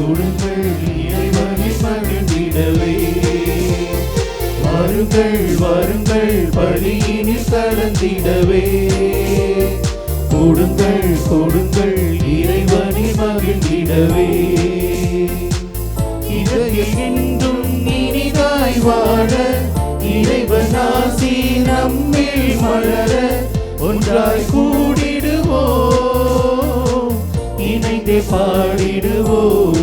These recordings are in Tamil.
கொடுங்கள் இறைவனில் மகிழ்ந்திடவே. வாருங்கள் வாருங்கள் பலியினில் கலந்திடவே. கொடுங்கள் கொடுங்கள் இறைவனில் மகிழ்ந்திடவே. இறையில் என்றும் இனிதாய் வாழ இறைவன் ஆசி நம்மில் மலர ஒன்றாய் கூடிடுவோம், இணைந்தே பாடிடுவோம்.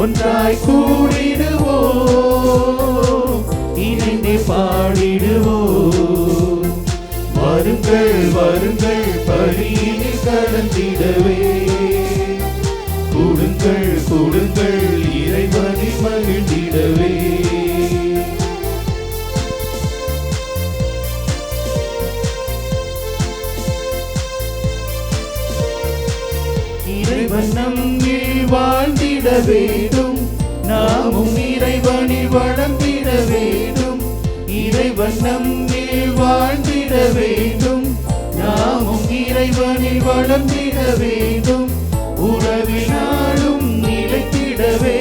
ஒன்றாய் கூடிடுவோம், இணைந்தே பாடிடுவோம். வாருங்கள் வாருங்கள் பலியினில் கலந்திடவே. கொடுங்கள் கொடுங்கள் இறைவனில் மகிழ்ந்திடவே. இறைவன் நம்மில் வாழ்ந்திட வேண்டும், நாமும் இறைவனில் வளர்ந்திட வேண்டும். இறைவன் நம்மில் வாழ்ந்திட வேண்டும், நாமும் இறைவனில் வளர்ந்திட வேண்டும். உறவினாலும் நிலைத்திடவே,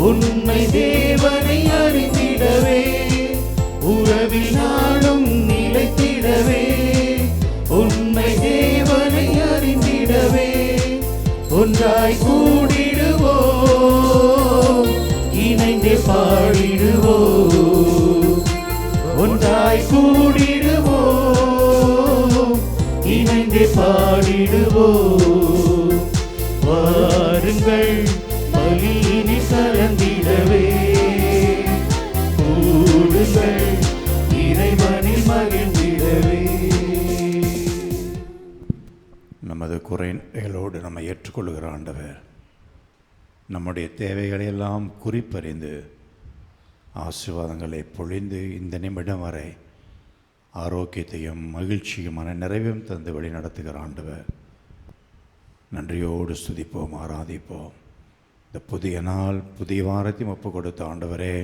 உண்மை தேவனை அறிந்திடவே. உறவினாலும் நிலைத்திடவே, உண்மை தேவனை அறிந்திடவே. ஒன்றாய் கூடிடுவோம், இணைந்தே பாடிடுவோம். ஒன்றாய் கூடிடுவோம், இணைந்தே பாடிடுவோம். வாருங்கள் பலியினில் கலந்திடவே. கூடுங்கள் இறைவனில் மகிழ்ந்திடவே. நமது குறைகளோடு நம்ம ஏற்றுக்கொள்கிற ஆண்டவர் நம்முடைய தேவைகளை எல்லாம் குறிப்பறிந்து ஆசீர்வாதங்களை பொழிந்து இந்த நிமிடம் வரை ஆரோக்கியத்தையும் மகிழ்ச்சியும் மன நிறைவையும் தந்து வழி நடத்துகிற ஆண்டவர். நன்றியோடு ஸ்துதிப்போம், ஆராதிப்போம். இந்த புதிய நாள் புதிய வாரத்தையும் ஒப்பு கொடுத்த ஆண்டவரே,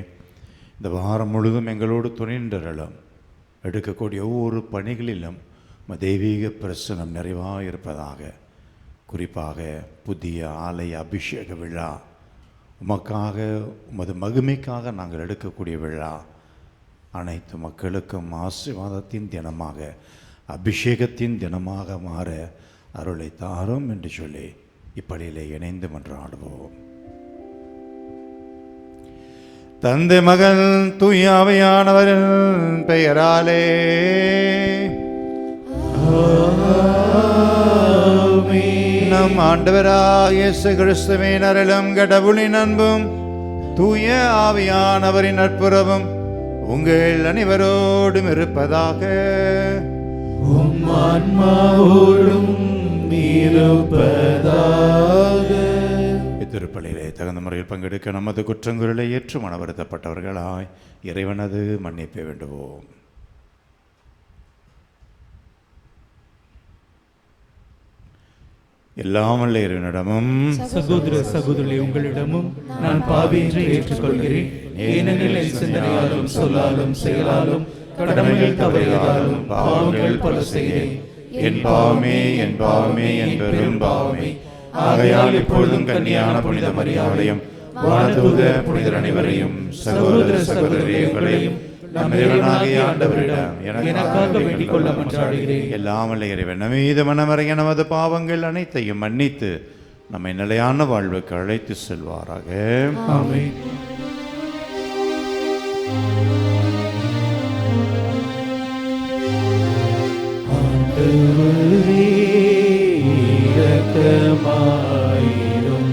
இந்த வாரம் முழுதும் எங்களோடு துணின்றரலும் எடுக்கக்கூடிய ஒவ்வொரு பணிகளிலும் தெய்வீக பிரசனம் நிறைவாக இருப்பதாக. குறிப்பாக புதிய ஆலய அபிஷேக விழா, உமக்காக உமது மகிமைக்காக நாங்கள் எடுக்கக்கூடிய விழா அனைத்து மக்களுக்கும் ஆசீர்வாதத்தின் தினமாக அபிஷேகத்தின் தினமாக மாற அருளை தாரும் என்று சொல்லி இப்படியிலே இணைந்து மன்றாடுவோம். தந்தை மகன் தூய ஆவியானவரின் பெயராலே நம் ஆண்டவராகிய இயேசு கிறிஸ்துவின் அருளும் கடவுளின் அன்பும் தூய ஆவியானவரின் நட்புறவும் உங்கள் அனைவரோடும் இருப்பதாக. உம் ஆன்மாவோடும் இருப்பதாக. இத்திருப்பலியிலே தகுந்த முறையில் பங்கெடுக்க நமது குற்றங்களை ஏற்று மனவருத்தப்பட்டவர்களாய் இறைவனது மன்னிப்பை வேண்டுவோம். எல்லாம் வல்ல இறைவனிடமும் சகோதர சகோதரி உங்களிடமும் நான் பாவி என்று ஏற்றுக்கொள்கிறேன். ஏனெனில் என் சிந்தனையாலும் சொல்லாலும் செயலாலும் கடமைகள் தவறியதாலும் பாவங்கள் பல செய்தேன். என் பாவமே என் பாவமே என் பெரும் பாவமே. ஆகையால் இப்பொழுதும் கன்னியான புனித மரியாதையும் வானதூத புனிதர் அனைவரையும் சகோதர சகோதரியங்களையும் நம் இறைவனாகிய ஆண்டவரிடம் எனக்காக வேண்டிக் கொள்ள மன்றாடுகிறேன். எல்லாம் வல்ல இறைவன் மீது மனமறைய நமது பாவங்கள் அனைத்தையும் மன்னித்து நம்மை நிலையான வாழ்வுக்கு அழைத்து செல்வாராக. ஆமென். ஆண்டவரே இரக்கமாயிரும்.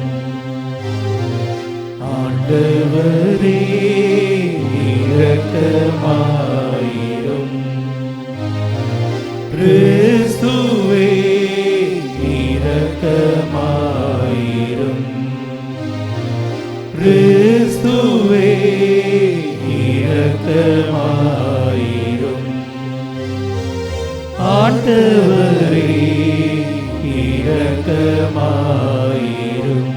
ஆண்டவரே இரக்கமாயிரும். கிறிஸ்துவே இரக்கமாயிரும். கிறிஸ்துவே இரக்கமாயிரும். ஆண்டவரே இரக்கமாயிரும்.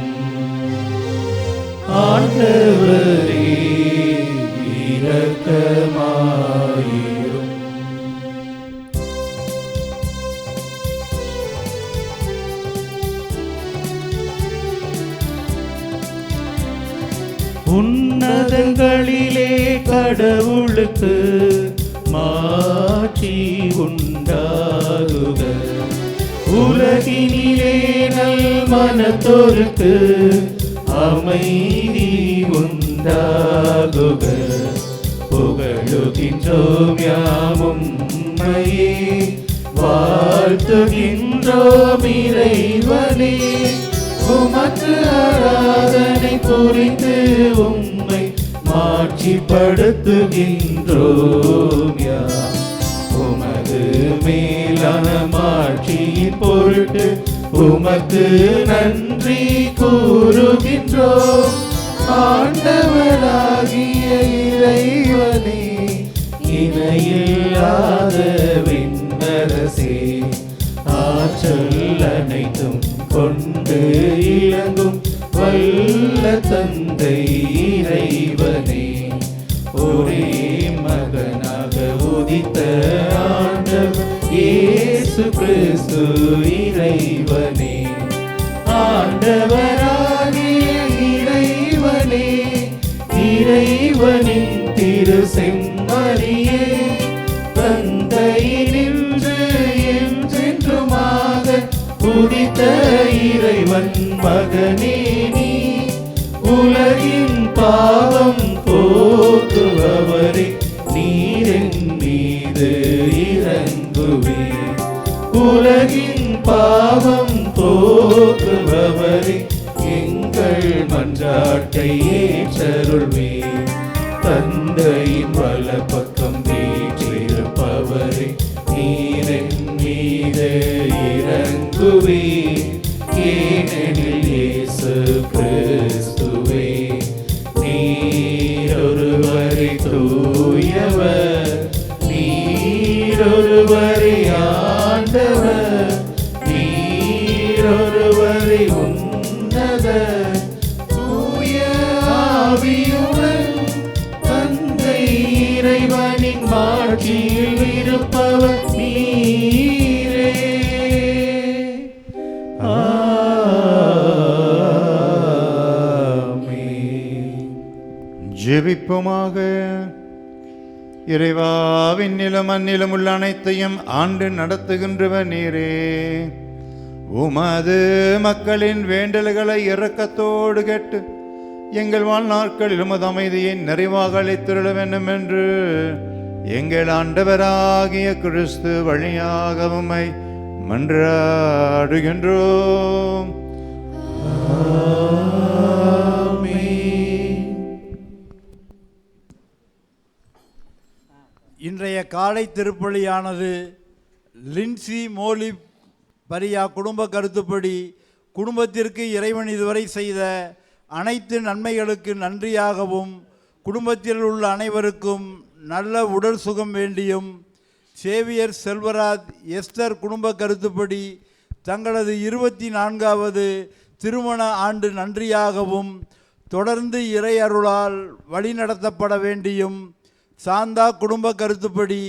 ஆண்டவரே இரக்கமாயிரும். உன்னதங்களிலே கடவுளுக்கு மாட்சி உண்டாகுக. உலகினிலே நல் மனத்தோருக்கு அமைதி உண்டாகுக. புகழுகின்றோம் யாமும் உம்மையே, வாழ்த்துகின்றோம் இறைவனே. உமக்கு ஆராதனை புரிந்து உம்மை மாட்சிப்படுத்துகின்றோம் யாம். உமது மேலான மாட்சியின் பொருட்டு உமக்கு நன்றி கூறுகின்றோம். ஆண்டவராகிய இறைவனே, இணையில்லாத விண்ணரசே, ஆற்றல் அனைத்தும் கொண்டு இலங்கும் வல்ல தந்தை இறைவனே, ஒரே மகனாக உதித்த ஆண்டவர் இயேசு கிறிஸ்து இறைவனே, ஆண்டவராகிய இறைவனே, இறைவனின் திரு செம்மறியே, தந்தையினின்று என்றென்றுமாக உதித்த இறைவன் மகனே நீ, உலகின் பாவம் போக்குபவரே, நீரின் மீது இறங்குவே. உலகின் பாவம் போக்குபவரே, எங்கள் மன்றாட்டை ஏற்றருள்வே. தந்தையின் வலப்பக்கம் வீற்றிருப்பவரே, நீரின் மீது இறங்குவே. ஏனெனில் இயேசு கிறிஸ்துவே, நீரொருவரே தூயவர், நீரொருவரே ஆண்டவர், நீரொருவரே உன்னதர். தூய ஆவியுடன் தந்தை இறைவனின் மாட்சியில் இருப்பவர் நீரே. ஜெபிப்போமாக. இறைவா, விண்ணிலும் மண்ணிலும் உள்ள அனைத்தையும் ஆண்டு நடத்துகின்றவர் நீரே. உமது மக்களின் வேண்டல்களை இரக்கத்தோடு கேட்டு எங்கள் வாழ்நாட்களில் உமது அமைதியை நிறைவாக அளித்திருள வேண்டும் என்று எங்கள் ஆண்டவராகிய கிறிஸ்து வழியாக உம்மை மன்றாடுகின்றோம். இன்றைய காலை திருப்பலியானது லின்சி மோலி பரியா குடும்ப கருத்துப்படி குடும்பத்திற்கு இறைவன் இதுவரை செய்த அனைத்து நன்மைகளுக்கு நன்றியாகவும், குடும்பத்தில் உள்ள அனைவருக்கும் நல்ல உடல் சுகம் வேண்டியும், சேவியர் செல்வராஜ் எஸ்தர் குடும்ப கருத்துப்படி தங்களது 24வது திருமண ஆண்டு நன்றியாகவும், தொடர்ந்து இறை அருளால் வழிநடத்தப்பட வேண்டியும், சாந்தா குடும்ப கருத்துப்படி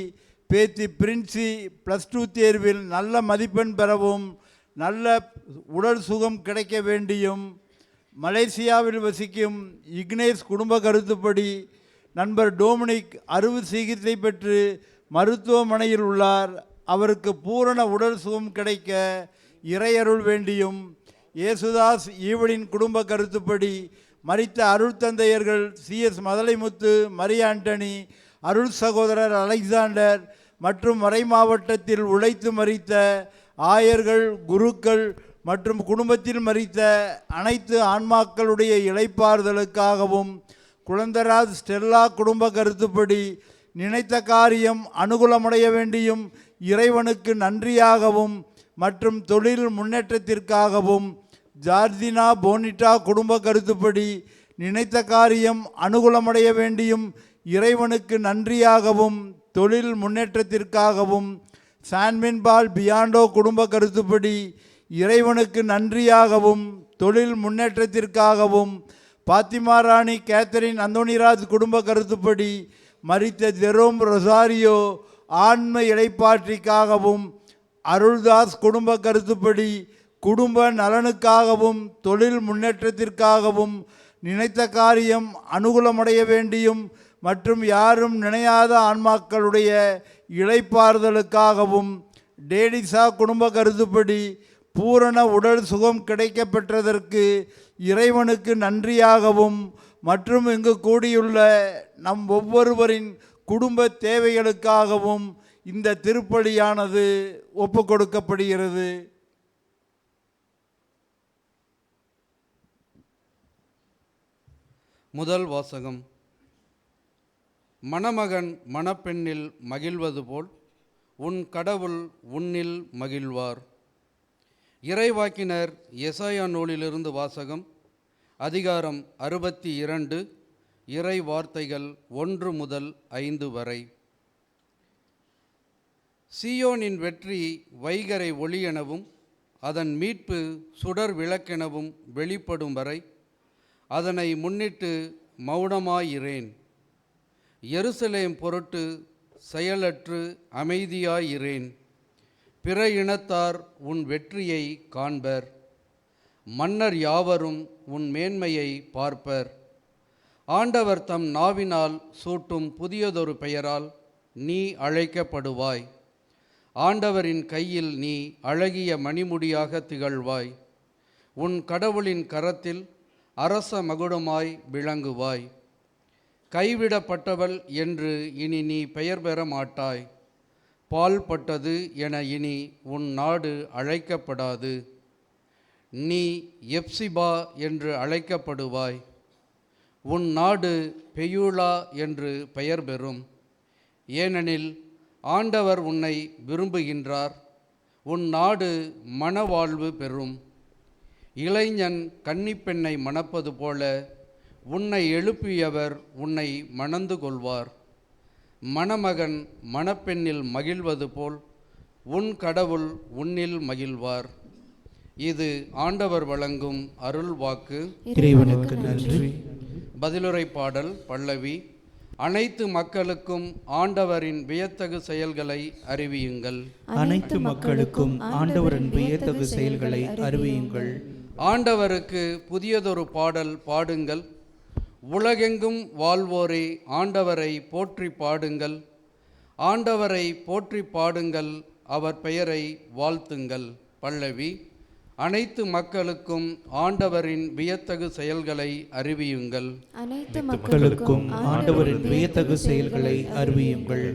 பேத்தி பிரின்சி +2 தேர்வில் நல்ல மதிப்பெண் பெறவும், நல்ல உடல் சுகம் கிடைக்க வேண்டியும், மலேசியாவில் வசிக்கும் இக்னேஸ் குடும்ப கருத்துப்படி நண்பர் டோமினிக் அறுவை சிகிச்சை பெற்று மருத்துவமனையில் உள்ளார், அவருக்கு பூரண உடல் சுகம் கிடைக்க இறையருள் வேண்டியும், இயேசுதாஸ் ஈவலின் குடும்ப கருத்துப்படி மரித்த அருள் தந்தையர்கள் CS மதலைமுத்து, மரி ஆண்டனி, அருள் சகோதரர் அலெக்சாண்டர் மற்றும் மறை மாவட்டத்தில் உழைத்து மரித்த ஆயர்கள், குருக்கள் மற்றும் குடும்பத்தில் மரித்த அனைத்து ஆன்மாக்களுடைய இளைப்பாறுதலுக்காகவும், குழந்தராஜ் ஸ்டெல்லா குடும்ப கருத்துப்படி நினைத்த காரியம் அனுகூலமடைய வேண்டியும் இறைவனுக்கு நன்றியாகவும் மற்றும் தொழில் முன்னேற்றத்திற்காகவும், ஜார்ஜினா போனிட்டா குடும்ப கருத்துப்படி நினைத்த காரியம் அனுகூலமடைய வேண்டியும் இறைவனுக்கு நன்றியாகவும் தொழில் முன்னேற்றத்திற்காகவும், சான்மின்பால் பியாண்டோ குடும்ப கருத்துப்படி இறைவனுக்கு நன்றியாகவும் தொழில் முன்னேற்றத்திற்காகவும், பாத்திமா ராணி கேத்தரின் அந்தோனிராஜ் குடும்ப கருத்துப்படி மரித்த ஜெரோம் ரொசாரியோ ஆன்ம இளைப்பாற்றிக்காகவும், அருள்தாஸ் குடும்ப கருத்துப்படி குடும்ப நலனுக்காகவும் தொழில் முன்னேற்றத்திற்காகவும் நினைத்த காரியம் அனுகூலமடைய வேண்டியும் மற்றும் யாரும் நினையாத ஆன்மாக்களுடைய இளைப்பாறுதலுக்காகவும் டேடிசா குடும்ப கருத்துப்படி பூரண உடல் சுகம் கிடைக்கப் பெற்றதற்கு இறைவனுக்கு நன்றியாகவும் மற்றும் இங்கு கூடியுள்ள நம் ஒவ்வொருவரின் குடும்ப தேவைகளுக்காகவும் இந்த திருப்பலியானது ஒப்பு கொடுக்கப்படுகிறது. முதல் வாசகம். மணமகன் மணப்பெண்ணில் மகிழ்வது போல் உன் கடவுள் உன்னில் மகிழ்வார். இறைவாக்கினர் எசாயா நூலிலிருந்து வாசகம். அதிகாரம் 62, இறை வார்த்தைகள் 1 முதல் 5 வரை. சீயோனின் வெற்றி வைகரை ஒளியெனவும் அதன் மீட்பு சுடர் விளக்கெனவும் வெளிப்படும் வரை அதனை முன்னிட்டு மௌனமாயிரேன். எருசலேம் பொருட்டு செயலற்று அமைதியாயிரேன். பிற இனத்தார் உன் வெற்றியை காண்பர். மன்னர் யாவரும் உன் மேன்மையை பார்ப்பர். ஆண்டவர் தம் நாவினால் சூட்டும் புதியதொரு பெயரால் நீ அழைக்கப்படுவாய். ஆண்டவரின் கையில் நீ அழகிய மணிமுடியாக திகழ்வாய். உன் கடவுளின் கரத்தில் அரச மகுடமாய் விளங்குவாய். கைவிடப்பட்டவள் என்று இனி நீ பெயர் பெற மாட்டாய். பால்பட்டது என இனி உன் நாடு அழைக்கப்படாது. நீ எப்சிபா என்று அழைக்கப்படுவாய். உன் நாடு பெயூலா என்று பெயர் பெறும். ஏனெனில் ஆண்டவர் உன்னை விரும்புகின்றார். உன் நாடு மணவாழ்வு பெறும். இளைஞன் கன்னிப்பெண்ணை மணப்பது போல உன்னை எழுப்பியவர் உன்னை மணந்து கொள்வார். மணமகன் மணப்பெண்ணில் மகிழ்வது போல் உன் கடவுள் உன்னில் மகிழ்வார். இது ஆண்டவர் வழங்கும் அருள் வாக்கு. இறைவனுக்கு நன்றி. பதிலுரை பாடல் பல்லவி. அனைத்து மக்களுக்கும் ஆண்டவரின் வியத்தகு செயல்களை அறிவியுங்கள். அனைத்து மக்களுக்கும் ஆண்டவரின் வியத்தகு செயல்களை அறிவியுங்கள். ஆண்டவருக்கு புதியதொரு பாடல் பாடுங்கள். உலகெங்கும் வாழ்வோரே ஆண்டவரை போற்றி பாடுங்கள். ஆண்டவரை போற்றி பாடுங்கள், அவர் பெயரை வாழ்த்துங்கள். பல்லவி. அனைத்து மக்களுக்கும் ஆண்டவரின் வியத்தகு செயல்களை அறிவியுங்கள். அனைத்து மக்களுக்கும் ஆண்டவரின் வியத்தகு செயல்களை அறிவியுங்கள்.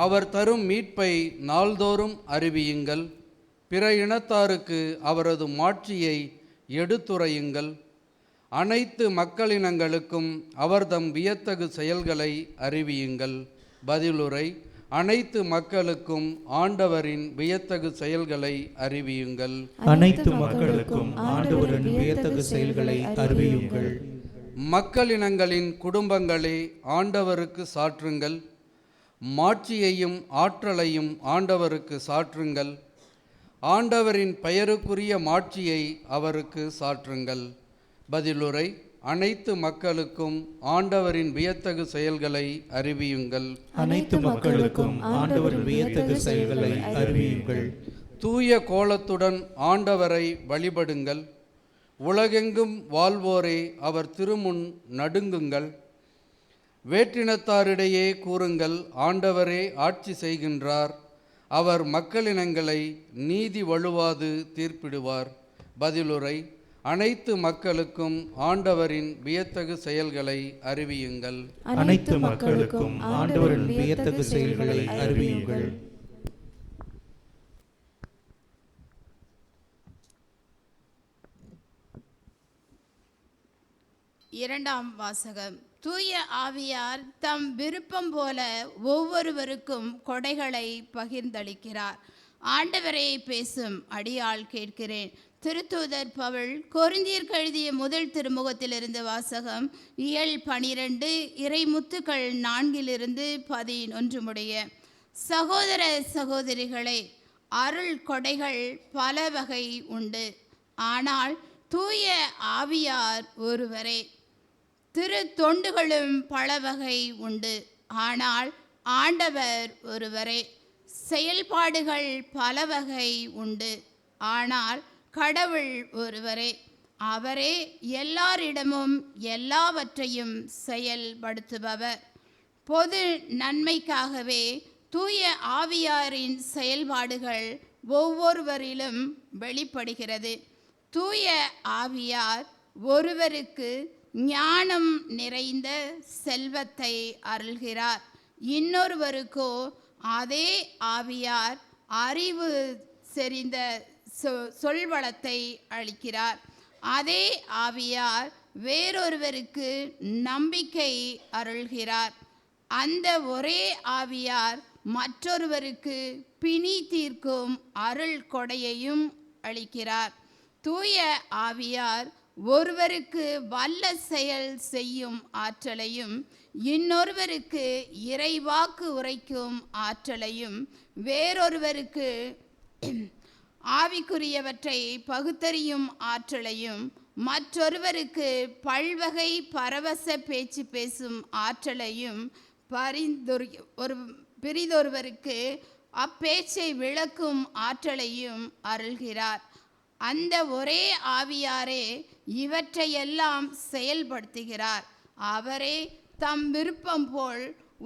அவர் தரும் மீட்பை நாள்தோறும் அறிவியுங்கள். பிற இனத்தாருக்கு அவரது மாட்சியை எடுத்துரையுங்கள். அனைத்து மக்களினங்களுக்கும் அவர்தம் வியத்தகு செயல்களை அறிவியுங்கள். பதிலுரை. அனைத்து மக்களுக்கும் ஆண்டவரின் வியத்தகு செயல்களை அறிவியுங்கள். அனைத்து மக்களுக்கும் ஆண்டவரின் வியத்தகு செயல்களை அறிவியுங்கள். மக்களினங்களின் குடும்பங்களே ஆண்டவருக்கு சாற்றுங்கள். மாட்சியையும் ஆற்றலையும் ஆண்டவருக்கு சாற்றுங்கள். ஆண்டவரின் பெயருக்குரிய மாட்சியை அவருக்கு சாற்றுங்கள். பதிலுரை. அனைத்து மக்களுக்கும் ஆண்டவரின் வியத்தகு செயல்களை அறிவியுங்கள். அனைத்து மக்களுக்கும் ஆண்டவரின் வியத்தகு செயல்களை அறிவியுங்கள். தூய கோலத்துடன் ஆண்டவரை வழிபடுங்கள். உலகெங்கும் வாழ்வோரே அவர் திருமுன் நடுங்குங்கள். வேற்றினத்தாரிடையே கூறுங்கள், ஆண்டவரே ஆட்சி செய்கின்றார். அவர் மக்களினங்களை நீதி வழுவாது தீர்ப்பிடுவார். பதிலுரை. அனைத்து மக்களுக்கும் ஆண்டவரின் வியத்தகு செயல்களை அறிவியுங்கள். அனைத்து மக்களுக்கும் ஆண்டவரின் வியத்தகு செயல்களை அறிவியுங்கள். இரண்டாம் வாசகம். தூய ஆவியார் தம் விருப்பம் போல ஒவ்வொருவருக்கும் கொடைகளை பகிர்ந்தளிக்கிறார். ஆண்டவரே பேசும் அடியாள் கேட்கிறேன். திருத்தூதர் பவுல் கொரிந்தியருக்கு எழுதிய முதல் திருமுகத்திலிருந்து வாசகம். இயல் 12 இறைமுத்துக்கள் 4-11 முடிய. சகோதர சகோதரிகளே, அருள் கொடைகள் பல வகை உண்டு, ஆனால் தூய ஆவியார் ஒருவரே. திரு தொண்டுகளும் பல வகை உண்டு, ஆனால் ஆண்டவர் ஒருவரே. செயல்பாடுகள் பல வகை உண்டு, ஆனால் கடவுள் ஒருவரே. அவரே எல்லாரிடமும் எல்லாவற்றையும் செயல்படுத்துபவர். பொது நன்மைக்காகவே தூய ஆவியாரின் செயல்பாடுகள் ஒவ்வொருவரிலும் வெளிப்படுகிறது. தூய ஆவியார் ஒருவருக்கு ஞானம் நிறைந்த செல்வத்தை அருள்கிறார், இன்னொருவருக்கோ அதே ஆவியார் அறிவு செறிந்த சொல்வளத்தை அளிக்கிறார். அதே ஆவியார் வேறொருவருக்கு நம்பிக்கை அருள்கிறார். அந்த ஒரே ஆவியார் மற்றொருவருக்கு பிணி தீர்க்கும் அருள் கொடையையும் அளிக்கிறார். தூய ஆவியார் ஒருவருக்கு வல்ல செயல் செய்யும் ஆற்றலையும் இன்னொருவருக்கு இறைவாக்கு உரைக்கும் ஆற்றலையும் வேறொருவருக்கு ஆவிக்குரியவற்றை பகுத்தறியும் ஆற்றலையும் மற்றொருவருக்கு பல்வகை பரவச பேச்சு பேசும் ஆற்றலையும் பிறிதொருவருக்கு அப்பேச்சை விளக்கும் ஆற்றலையும் அருள்கிறார். அந்த ஒரே ஆவியாரே இவற்றையெல்லாம் செயல்படுத்துகிறார். அவரே தம் விருப்பம் போல்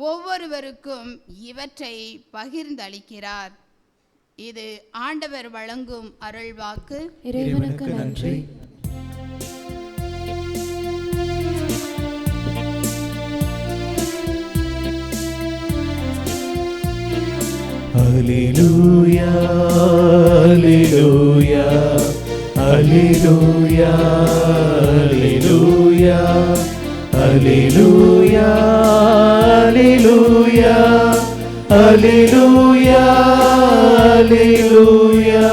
ஒவ்வொருவருக்கும் இவற்றை பகிர்ந்தளிக்கிறார். இது ஆண்டவர் வழங்கும் அருள்வாக்கு. இறைவனுக்கு நன்றி. Hallelujah, hallelujah, hallelujah, hallelujah, hallelujah, hallelujah, hallelujah, hallelujah.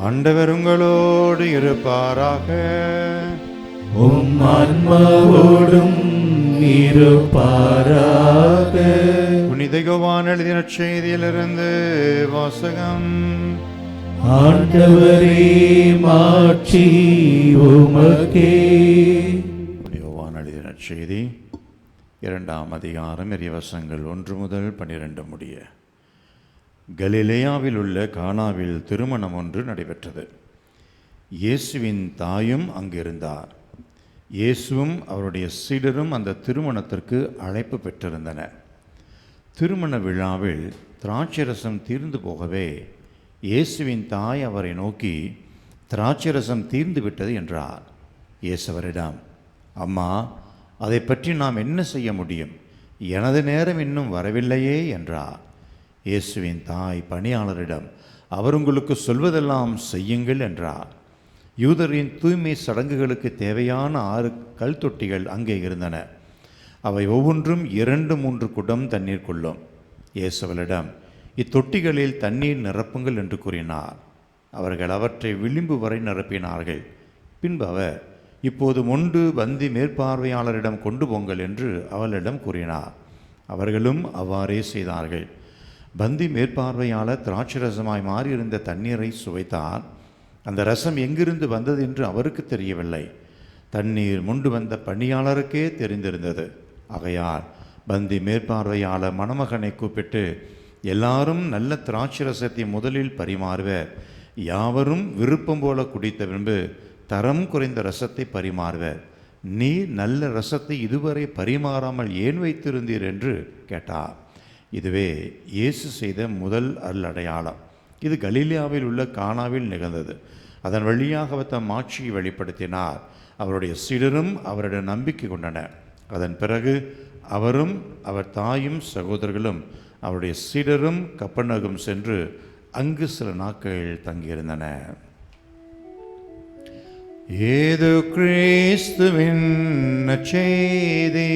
ஆண்டவர் உங்களோடு இருப்பாராக. உம் ஆன்மாவோடும் இருப்பாராக. புனித யோவான் எழுதின செய்தியிலிருந்து வாசகம். ஆண்டவரே மாட்சி உமக்கே. யோவான் எழுதின செய்தி 2ஆம் அதிகாரம் இறைவசனங்கள் 1 முதல் 12 முடிய. கலிலேயாவில் உள்ள கானாவில் திருமணம் ஒன்று நடைபெற்றது. இயேசுவின் தாயும் அங்கிருந்தார். இயேசுவும் அவருடைய சீடரும் அந்த திருமணத்திற்கு அழைப்பு பெற்றிருந்தனர். திருமண விழாவில் திராட்சரசம் தீர்ந்து போகவே இயேசுவின் தாய் அவரை நோக்கி, திராட்சரசம் தீர்ந்து விட்டது என்றார். இயேசு அவரிடம், அம்மா, அதை பற்றி நாம் என்ன செய்ய முடியும்? எனது நேரம் இன்னும் வரவில்லையே என்றார். இயேசுவின் தாய் பணியாளரிடம், அவர் உங்களுக்கு சொல்வதெல்லாம் செய்யுங்கள் என்றார். யூதரின் தூய்மை சடங்குகளுக்கு தேவையான 6 கல் தொட்டிகள் அங்கே இருந்தன. அவை ஒவ்வொன்றும் 2-3 குடம் தண்ணீர் கொள்ளும். இயேசுவிடம், இத்தொட்டிகளில் தண்ணீர் நிரப்புங்கள் என்று கூறினார். அவர்கள் அவற்றை விளிம்பு வரை நிரப்பினார்கள். பின்பு அவர், இப்போது மொண்டு பந்தி மேற்பார்வையாளரிடம் கொண்டு போங்கள் என்று அவளிடம் கூறினார். அவர்களும் அவ்வாறே செய்தார்கள். பந்தி மேற்பார்வையாளர் திராட்சரசமாய் மாறியிருந்த தண்ணீரை சுவைத்தார். அந்த ரசம் எங்கிருந்து வந்தது என்று அவருக்கு தெரியவில்லை. தண்ணீர் முண்டு வந்த பணியாளருக்கே தெரிந்திருந்தது. ஆகையால் பந்தி மேற்பார்வையாளர் மணமகனை கூப்பிட்டு, எல்லாரும் நல்ல திராட்சரசத்தை முதலில் பரிமாறுவர், யாவரும் விருப்பம் போல குடித்த பின்பு தரம் குறைந்த ரசத்தை பரிமாறுவர். நீ நல்ல ரசத்தை இதுவரை பரிமாறாமல் ஏன் வைத்திருந்தீர் என்று கேட்டார். இதுவே இயேசு செய்த முதல் அருள் அடையாளம். இது கலிலேயாவில் உள்ள கானாவில் நிகழ்ந்தது. அதன் வழியாக அவர் தம் ஆட்சியை வெளிப்படுத்தினார். அவருடைய சீடரும் அவரிடம் நம்பிக்கை கொண்டனர். அதன் பிறகு அவரும் அவர் தாயும் சகோதரர்களும் அவருடைய சீடரும் கப்பர்நகும் சென்று அங்கு சில நாட்கள் தங்கியிருந்தனர். ஏது கிறிஸ்துவின் நற்செய்தி.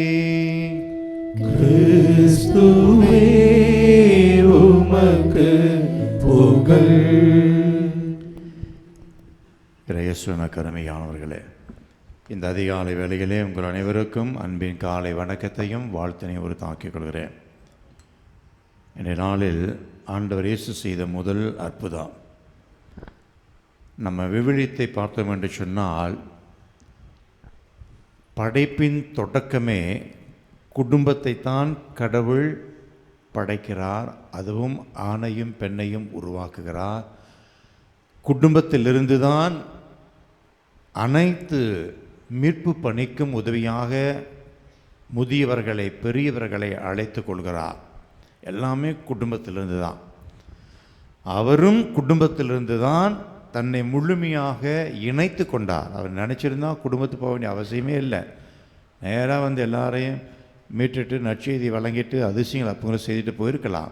கிறிஸ்துவே உமக்கு புகழ். இயேசுவின் கருமையானவர்களே, இந்த அதிகாலை வேளையிலே உங்கள் அனைவருக்கும் அன்பின் காலை வணக்கத்தையும் வாழ்த்தினையும் உரித்தாக்கிக் கொள்கிறேன். இந்த நாளில் ஆண்டவர் இயேசு செய்த முதல் அற்புதம். நம்ம விவிலியத்தை பார்த்தோம் என்று சொன்னால், படைப்பின் தொடக்கமே குடும்பத்தை தான் கடவுள் படைக்கிறார். அதுவும் ஆணையும் பெண்ணையும் உருவாக்குகிறார். குடும்பத்திலிருந்து தான் அனைத்து மீட்பு பணிக்கும் உதவியாக முதியவர்களை பெரியவர்களை அழைத்து கொள்கிறார். எல்லாமே குடும்பத்திலிருந்து தான். அவரும் குடும்பத்திலிருந்து தான் தன்னை முழுமையாக இணைத்து கொண்டார். அவர் நினச்சிருந்தால் குடும்பத்துக்கு போக வேண்டிய அவசியமே இல்லை. நேராக வந்து எல்லாரையும் மீட்டுட்டு நற்செய்தி வழங்கிட்டு அதிசயங்கள் அப்போ செய்துட்டு போயிருக்கலாம்.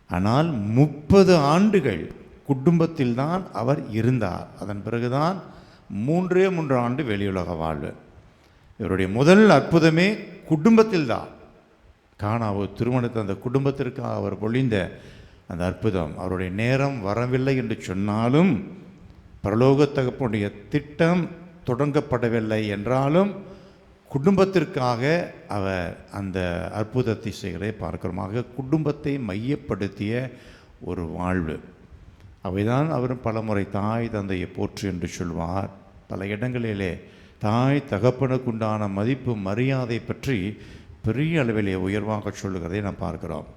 ஆனால் 30 ஆண்டுகள் குடும்பத்தில் தான் அவர் இருந்தார். அதன் பிறகுதான் 3 ஆண்டு வெளியுலக வாழ்வு. இவருடைய முதல் அற்புதமே குடும்பத்தில் தான். காணாவோ திருமணத்தை அந்த குடும்பத்திற்காக அவர் பொழிந்த அந்த அற்புதம். அவருடைய நேரம் வரவில்லை என்று சொன்னாலும், பரலோக தகப்பனுடைய திட்டம் தொடங்கப்படவில்லை என்றாலும், குடும்பத்திற்காக அவர் அந்த அற்புதத்தை செய்கிறதை பார்க்கிறோமாக. குடும்பத்தை மையப்படுத்திய ஒரு வாழ்வு. அவைதான் அவர் பலமுறை தாய் தந்தையை போற்று என்று சொல்வார். பல இடங்களிலே தாய் தகப்பனுக்குண்டான மதிப்பு மரியாதை பற்றி பெரிய அளவிலே உயர்வாக சொல்லுகிறதை நாம் பார்க்கிறோம்.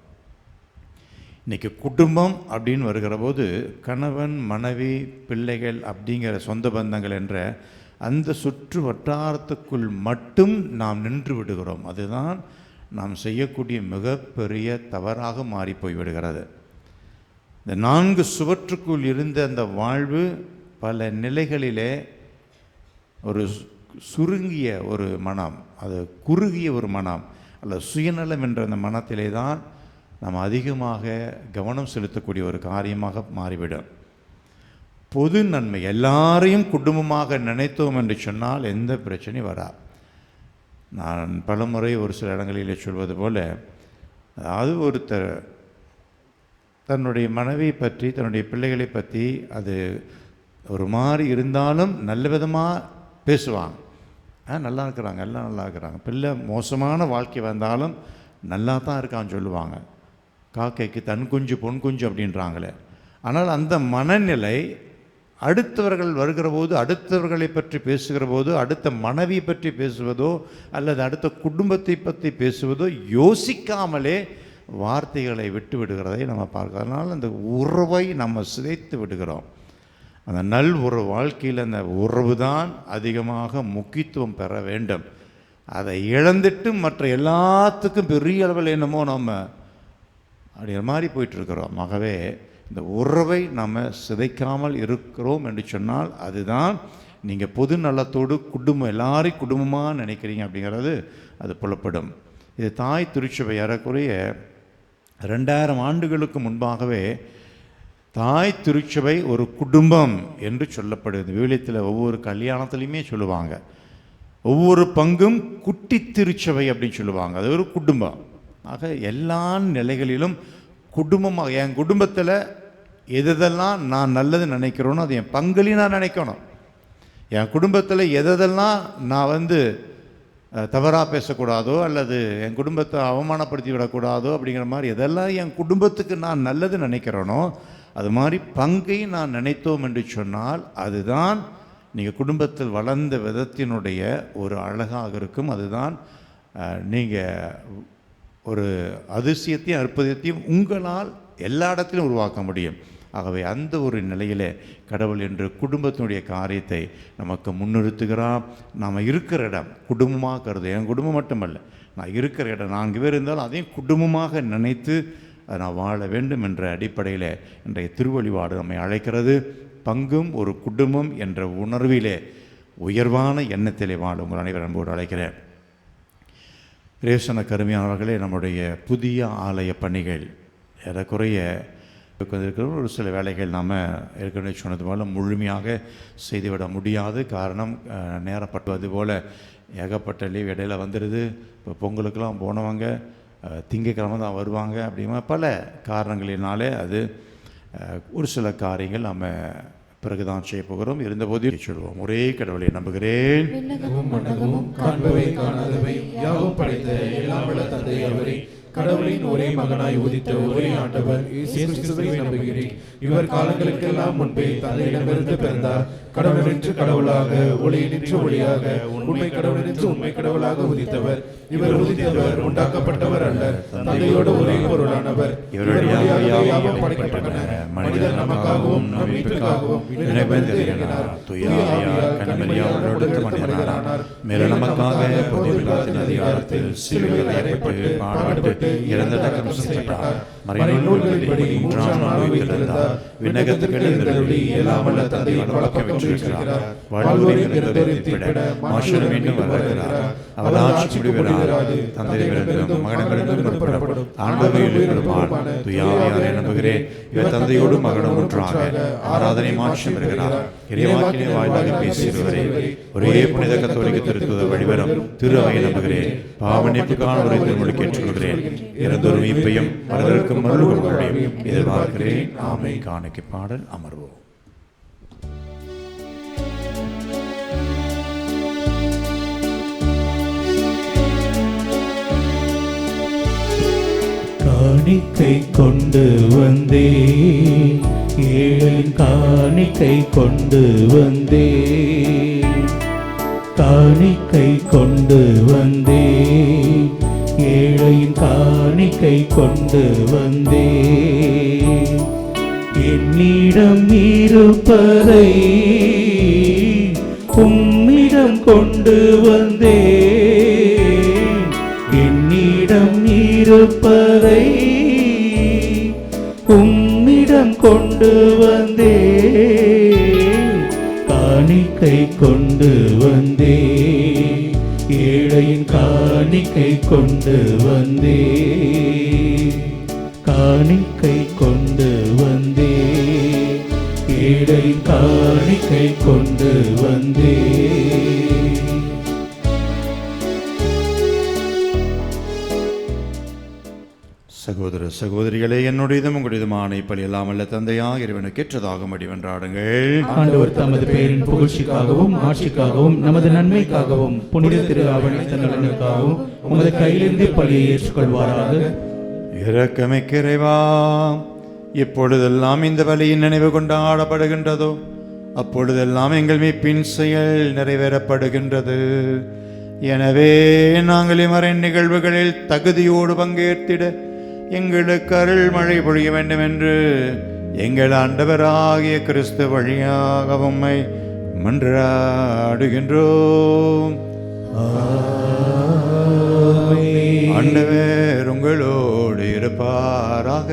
இன்றைக்கி குடும்பம் அப்படின்னு வருகிற போது கணவன் மனைவி பிள்ளைகள் அப்படிங்கிற சொந்த பந்தங்கள் என்ற அந்த சுற்று வட்டாரத்துக்குள் மட்டும் நாம் நின்று விடுகிறோம். அதுதான் நாம் செய்யக்கூடிய மிகப்பெரிய தவறாக மாறி போய்விடுகிறது. இந்த 4 சுவற்றுக்குள் இருந்த அந்த வாழ்வு பல நிலைகளிலே ஒரு சுருங்கிய ஒரு மனம், அது குறுகிய ஒரு மனம் அல்லது சுயநலம் என்ற அந்த மனத்திலே தான் நாம் அதிகமாக கவனம் செலுத்தக்கூடிய ஒரு காரியமாக மாறிவிடும். பொது நன்மை எல்லாரையும் குடும்பமாக நினைத்தோம் என்று சொன்னால் எந்த பிரச்சனையும் வராது. நான் பலமுறை ஒரு சில இடங்களிலே சொல்வது போல, அதாவது ஒருத்தர் தன்னுடைய மனைவியை பற்றி தன்னுடைய பிள்ளைகளை பற்றி அது ஒரு மாதிரி இருந்தாலும் நல்ல விதமாக பேசுவாங்க. நல்லா இருக்கிறாங்க, எல்லாம் நல்லா இருக்கிறாங்க. பிள்ளை மோசமான வாழ்க்கை வந்தாலும் நல்லா தான் இருக்கான்னு சொல்லுவாங்க. காக்கைக்கு தன் குஞ்சு பொன் குஞ்சு அப்படின்றாங்களே. ஆனால் அந்த மனநிலை அடுத்தவர்கள் வருகிற போது, அடுத்தவர்களை பற்றி பேசுகிற போது, அடுத்த மனைவியை பற்றி பேசுவதோ அல்லது அடுத்த குடும்பத்தை பற்றி பேசுவதோ யோசிக்காமலே வார்த்தைகளை விட்டு விடுகிறதை நம்ம பார்க்கிறோம். அதனால் அந்த உறவை நம்ம சிதைத்து விடுகிறோம். அந்த நல் உறவு வாழ்க்கையில் அந்த உறவு தான் அதிகமாக முக்கியத்துவம் பெற வேண்டும். அதை இழந்துட்டு மற்ற எல்லாத்துக்கும் பெரிய அளவில் என்னமோ நம்ம அப்படிங்கிற மாதிரி போயிட்டுருக்கிறோம். ஆகவே இந்த உறவை நம்ம சிதைக்காமல் இருக்கிறோம் என்று சொன்னால் அதுதான் நீங்கள் பொது நலத்தோடு குடும்பம் எல்லாரையும் குடும்பமாக நினைக்கிறீங்க அப்படிங்கிறது அது புலப்படும். இது தாய் திருச்சபை ஏறக்குறைய 2000 ஆண்டுகளுக்கு முன்பாகவே தாய் திருச்சபை ஒரு குடும்பம் என்று சொல்லப்படுது. விவிலியத்தில் ஒவ்வொரு கல்யாணத்துலேயுமே சொல்லுவாங்க. ஒவ்வொரு பங்கும் குட்டி திருச்சபை அப்படின்னு சொல்லுவாங்க. அது ஒரு குடும்பம். ஆக எல்லா நிலைகளிலும் குடும்பமாக என் குடும்பத்தில் எதெல்லாம் நான் நல்லது நினைக்கிறோனோ அது என் பங்குலையும் நான் நினைக்கணும். என் குடும்பத்தில் எதெல்லாம் நான் தவறாக பேசக்கூடாதோ அல்லது என் குடும்பத்தை அவமானப்படுத்தி விடக்கூடாதோ அப்படிங்கிற மாதிரி எதெல்லாம் என் குடும்பத்துக்கு நான் நல்லது நினைக்கிறேனோ அது மாதிரி பங்கை நான் நினைத்தோம் என்று சொன்னால் அதுதான் நீங்கள் குடும்பத்தில் வளர்ந்த விதத்தினுடைய ஒரு அழகாக இருக்கும். அதுதான் நீங்கள் ஒரு அதிசயத்தையும் அற்புதத்தையும் உங்களால் எல்லா இடத்திலும் உருவாக்க முடியும். ஆகவே அந்த ஒரு நிலையிலே கடவுள் என்று குடும்பத்தினுடைய காரியத்தை நமக்கு முன்னிறுத்துகிறான். நாம் இருக்கிற இடம் குடும்பமாக கருது. என் குடும்பம் மட்டுமல்ல, நான் இருக்கிற இடம் 4 பேர் இருந்தாலும் அதையும் குடும்பமாக நினைத்து நான் வாழ வேண்டும் என்ற அடிப்படையில் இன்றைய திருவழிபாடு நம்மை அழைக்கிறது. பங்கும் ஒரு குடும்பம் என்ற உணர்விலே உயர்வான எண்ணத்திலே வாழ உங்கள் அனைவரும் அன்போடு அழைக்கிறேன். ரேசன கருமையானவர்களே, நம்முடைய புதிய ஆலய பணிகள் ஏறக்குறைய இருக்கிற ஒரு சில வேலைகள் நாம் ஏற்கனவே சொன்னது போல் முழுமையாக செய்துவிட முடியாது. காரணம் நேரப்பட்டது போல் ஏகப்பட்ட லீவ் இடையில் வந்துடுது. இப்போ பொங்கலுக்கெல்லாம் போனவங்க திங்கக்கிழமை தான் வருவாங்க. அப்படிங்கிற பல காரணங்களினாலே அது ஒரு சில காரியங்கள் நம்ம பிறகுதான் செய்ய போகிறோம். இருந்தபோது சொல்வோம், ஒரே கடவுளை நம்புகிறேன், காண்பவை காணாதவை யாவும் படைத்த எல்லாம் வல்ல தந்தை அவரை, கடவுளின் ஒரே மகனாய் உதித்த ஒரே ஆண்டவர் இயேசு கிறிஸ்துவை நம்புகிறேன். இவர் காலங்களுக்கெல்லாம் முன்பே தந்தையிடமிருந்து பிறந்தார். கடவுளின்று கடவுளாக, ஒளியினின்று ஒளியாக, உண்மை கடவுளினின்று உண்மை கடவுளாக உதித்தவர். இவர் உதித்தவர், உண்டாக்கப்பட்டவர் அல்ல, தந்தையோடு ஒரே பொருளானவர். இவர் வழியாக யாவும் படைக்கப்பட்டன. மனிதர் நமக்காகவும் நம் மீட்புக்காகவும் விண்ணப்பிக்கிறார். தூய ஆவியார் கன்னிமரியாவோடு மனிதரானார். மேலும் நமக்காக பொது பிலாத்தின் அதிகாரத்தில் சிலுவையில் அறையப்பட்டு பாடுபட்டு இறந்தடக்கம் செய்யப்பட்டார். மறைநூல்களின்படி மூன்றாம் நாள் உயிர்த்தெழுந்தார். விண்ணகத்துக்கு எழுந்தருளி எல்லாம் வல்ல தந்தையின் வழக்கம் பெற்றிருக்கிறார். வாழ்வோரின் பிறந்தோரின் தீர்ப்பிட மாசற்று மீண்டும் வருகிறார். அவர் ஆட்சி முடிவராது. தந்தையிடமிருந்தும் மகனிடமிருந்தும் புறப்படும். ஆண்டவரில் எழுப்பான். தூய ஆவியாரை நம்புகிறேன். இவர் தந்தையோடும் மகனும் ஒன்றாக ஆராதனை மாற்றம் வருகிறார். இறைவாக்கினை வாயிலாக பேசியவரே, ஒரே புனித கத்தோலிக்க திருத்துவ வழிவரும் திரு அவையை நம்புகிறேன். பாவமன்னிப்புக்கான ஒரு திருமொழிக்கு ஏற்றுக்கொள்கிறேன். இறந்தோரும் மீட்பையும் வரவிருக்கும் மருளுகளையும் எதிர்பார்க்கிறேன். ஆமை. காணிக்கை பாடல். அமர்வோம். காணிக்கை கொண்டு வந்தே, ஏழின் காணிக்கை கொண்டு வந்தே, காணிக்கை கொண்டு வந்தே, ஏழையின் காணிக்கை கொண்டு வந்தே, என்னிடம் இருப்பதை உம்மிடம் கொண்டு வந்தே, என்னிடம் இருப்பதை உம்மிடம் கொண்டு வந்தே, காணிக்கை கொண்டு வந்தே, ஏழையின் காணிக்கை கொண்டு வந்தே, காணிக்கை கொண்டு வந்தே, ஏழையின் காணிக்கை கொண்டு வந்தே. சகோதர சகோதரிகளே, என்னுடையதும் உங்களுடையதுமான இப்படி எல்லாம் அல்ல தந்தையாக இறைவனுக்கு ஏற்றதாக மடிவென்றாடுங்கள். ஆண்டவர் தமது பெயரின் புகழ்ச்சிக்காகவும் ஆட்சிக்காகவும் நமது நன்மைக்காகவும் புனித திரு அவனித்த நலனுக்காகவும் உமது கையிலிருந்து பழியை ஏற்றுக்கொள்வாராக. இரக்கமிக்க இறைவா, இப்பொழுதெல்லாம் இந்த பலியின் நினைவு கொண்டாடப்படுகின்றதோ அப்பொழுதெல்லாம் எங்கள் மீட்பின் செயல் நிறைவேறப்படுகின்றது. எனவே நாங்கள் இம்மறை நிகழ்வுகளில் தகுதியோடு பங்கேற்றிட எங்களுக்கு அருள் மழை பொழிய வேண்டும் என்று எங்கள் ஆண்டவராகிய கிறிஸ்து வழியாக உம்மை மன்றாடுகின்றோம். ஆண்டவர் உங்களோடு இருப்பாராக.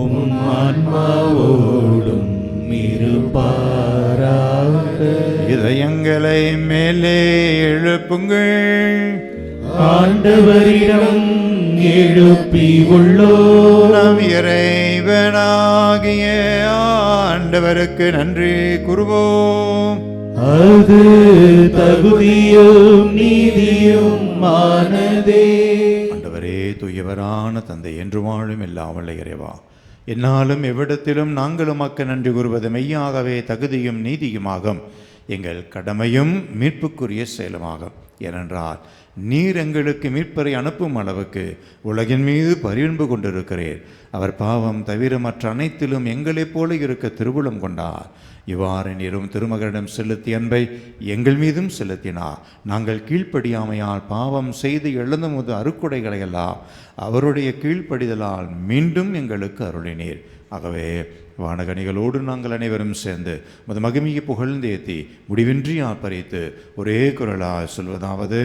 உம் ஆன்மாவோடும் இருப்பாராக. இதயங்களை மேலே எழுப்புங்கள். ஆண்டவரிடம் எழுப்பி உள்ளோம். நம் இறைவனாகிய ஆண்டவருக்கு நன்றி கூறுவோம். அது தகுதியும் நீதியும் ஆனதே. ஆண்டவரே, தூயவரான தந்தை, என்று வாழும் எல்லாம் வல்ல இறைவா, என்னாலும் எவ்விடத்திலும் நாங்கள் உமக்கு நன்றி கூறுவது மெய்யாகவே தகுதியும் நீதியுமாகும், எங்கள் கடமையும் மீட்புக்குரிய செயலுமாகும். ஏனென்றால் நீர் எங்களுக்கு மீட்பரை அனுப்பும் அளவுக்கு உலகின் மீது பரின்பு கொண்டிருக்கிறீர். அவர் பாவம் தவிர மற்ற அனைத்திலும் எங்களைப் போல இருக்க திருவுளம் கொண்டார். இவ்வாறு நீரும் திருமகனிடம் செலுத்திய அன்பை எங்கள் மீதும் செலுத்தினார். நாங்கள் கீழ்ப்படியாமையால் பாவம் செய்து எழுந்தமுது அருக்குடைகளை எல்லாம் அவருடைய கீழ்ப்படிதலால் மீண்டும் எங்களுக்கு அருளினீர். ஆகவே வானகனிகளோடு நாங்கள் அனைவரும் சேர்ந்து மது மகிமையை புகழ்ந்தேத்தி முடிவின்றி ஆர்ப்பரித்து ஒரே குரலாக சொல்வதாவது: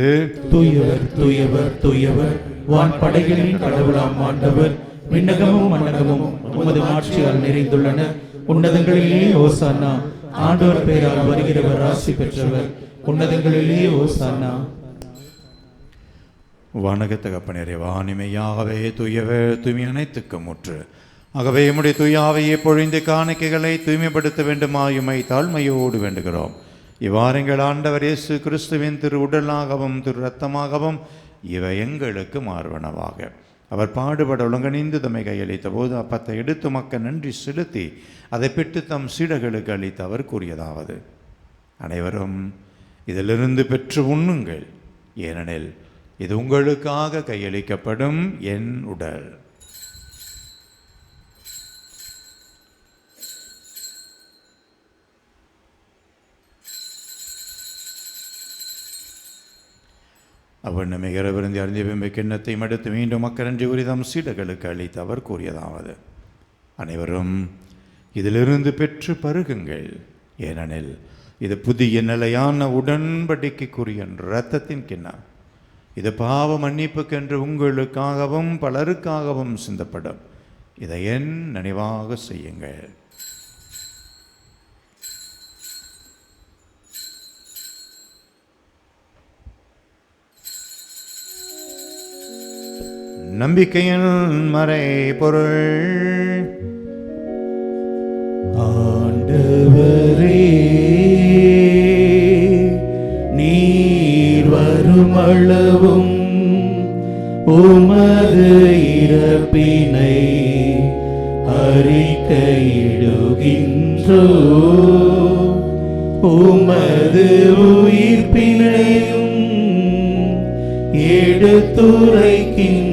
தூயவர் தூயவர் தூயவர், வான் படைகளின் கடவுளாம் ஆண்டவர், விண்ணகமும் மண்ணகமும் உமது ஆட்சியால் நிறைந்துள்ளன. உன்னதங்களிலே ஓசானா. ஆண்டவர் பெயரால் வருகிறவர் ஆசி பெற்றவர். உன்னதங்களிலே ஓசானா. வானக தகப்பனரே, வானிமையாகவே தூயவர் தூய்மை அனைத்துக்கும் முற்று. ஆகவே உம்முடைய தூயாவையை பொழிந்து காணிக்கைகளை தூய்மைப்படுத்த வேண்டுமாயுமை தாழ்மையோடு வேண்டுகிறோம். இவ்வாறு எங்கள் ஆண்டவர் இயேசு கிறிஸ்துவின் திரு உடலாகவும் திரு இரத்தமாகவும் இவை எங்களுக்கு மாறுவனவாக. அவர் பாடுபட ஒழுங்கணிந்து தம்மை கையளித்த போது அப்பத்தை எடுத்து மக்க நன்றி செலுத்தி அதை பெற்று தம் சீடர்களுக்கு அளித்து அவர் கூறியதாவது: அனைவரும் இதிலிருந்து பெற்று உண்ணுங்கள், ஏனெனில் இது உங்களுக்காக கையளிக்கப்படும் என் உடல். அவர் நம்மை இரவிருந்து அறிந்த பின்பு கிண்ணத்தை மடுத்து மீண்டும் மக்களன்றி உரிதம் சீடர்களுக்கு அளித்து அவர் கூறியதாவது: அனைவரும் இதிலிருந்து பெற்று பருகுங்கள், ஏனெனில் இது புதிய நிலையான உடன்படிக்கைக்குரிய இரத்தத்தின் கிண்ணம். இது பாவ மன்னிப்புக்கென்று உங்களுக்காகவும் பலருக்காகவும் சிந்தப்படும். இதை என் நினைவாக செய்யுங்கள். நம்பிக்கையின் மறை பொருள். ஆண்டவரே, நீர் வருமளவும் உமது இறப்பினை அறிக்கையிடுகின்றோ, உமது உயிர்ப்பினையும் எடுத்துரைக்கின்றோ.